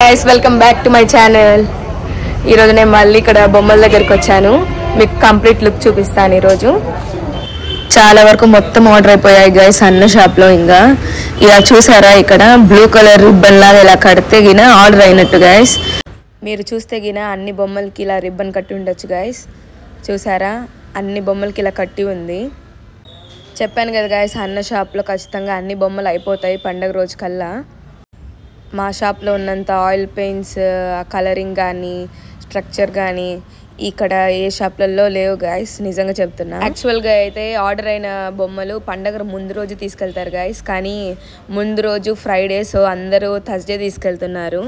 guys, welcome back to my channel. ఈ రోజు నేను మళ్ళీ ఇక్కడ బొమ్మల దగ్గరికి వచ్చాను. మీకు కంప్లీట్ లుక్ చూపిస్తాను. ఈ రోజు చాలా వరకు మొత్తం ఆర్డర్ అయిపోయాయి గైస్ అన్న షాప్ లో. ఇంకా ఇలా చూసారా, ఇక్కడ బ్లూ కలర్ రిబ్బన్ లాగా ఇలా కడితే గిన ఆర్డర్ అయినట్టు గైస్. మీరు చూస్తే గిన అన్ని బొమ్మలకి ఇలా రిబ్బన్ కట్టి ఉండొచ్చు గైస్. చూసారా, అన్ని బొమ్మలకి ఇలా కట్టి ఉంది. చెప్పాను కదా గైస్, అన్న షాప్లో ఖచ్చితంగా అన్ని బొమ్మలు అయిపోతాయి పండగ రోజు కల్లా. మా షాప్లో ఉన్నంత ఆయిల్ పెయింట్స్, కలరింగ్ కానీ స్ట్రక్చర్ కానీ ఇక్కడ ఏ షాప్లలో లేవు గైస్, నిజంగా చెప్తున్నా. యాక్చువల్గా అయితే ఆర్డర్ అయిన బొమ్మలు పండగ ముందు రోజు తీసుకెళ్తారు గైస్, కానీ ముందు రోజు ఫ్రైడే, సో అందరూ థర్స్డే తీసుకెళ్తున్నారు.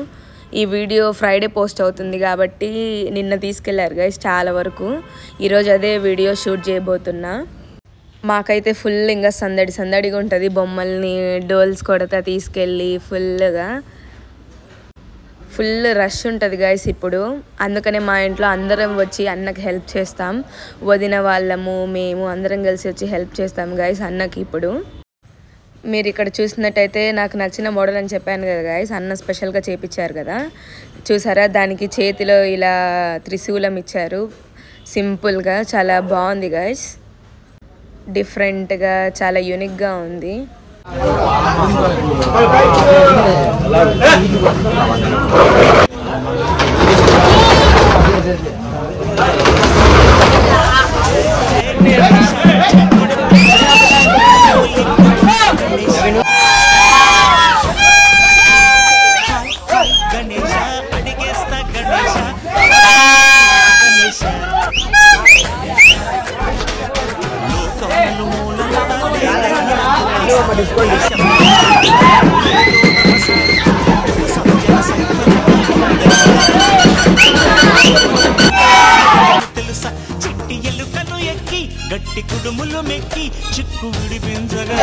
ఈ వీడియో ఫ్రైడే పోస్ట్ అవుతుంది కాబట్టి నిన్న తీసుకెళ్లారు గైస్ చాలా వరకు. ఈరోజు అదే వీడియో షూట్ చేయబోతున్నా. మాకైతే ఫుల్ ఇంకా సందడిగా ఉంటుంది. బొమ్మల్ని డోల్స్ కొడతా తీసుకెళ్ళి ఫుల్ రష్ ఉంటుంది గైస్ ఇప్పుడు. అందుకనే మా ఇంట్లో అందరం వచ్చి అన్నకి హెల్ప్ చేస్తాం. వదిన వాళ్ళము మేము అందరం కలిసి వచ్చి హెల్ప్ చేస్తాం గైస్ అన్నకి. ఇప్పుడు మీరు ఇక్కడ చూసినట్టయితే నాకు నచ్చిన మోడల్ అని చెప్పాను కదా గైస్, అన్న స్పెషల్గా చేపించారు కదా. చూసారా, దానికి చేతిలో ఇలా త్రిశూలం ఇచ్చారు సింపుల్గా. చాలా బాగుంది గైస్, డిఫరెంట్గా చాలా యూనిక్గా ఉంది. గట్టి కుడుములు మెక్కి చిక్కు విడిపించగా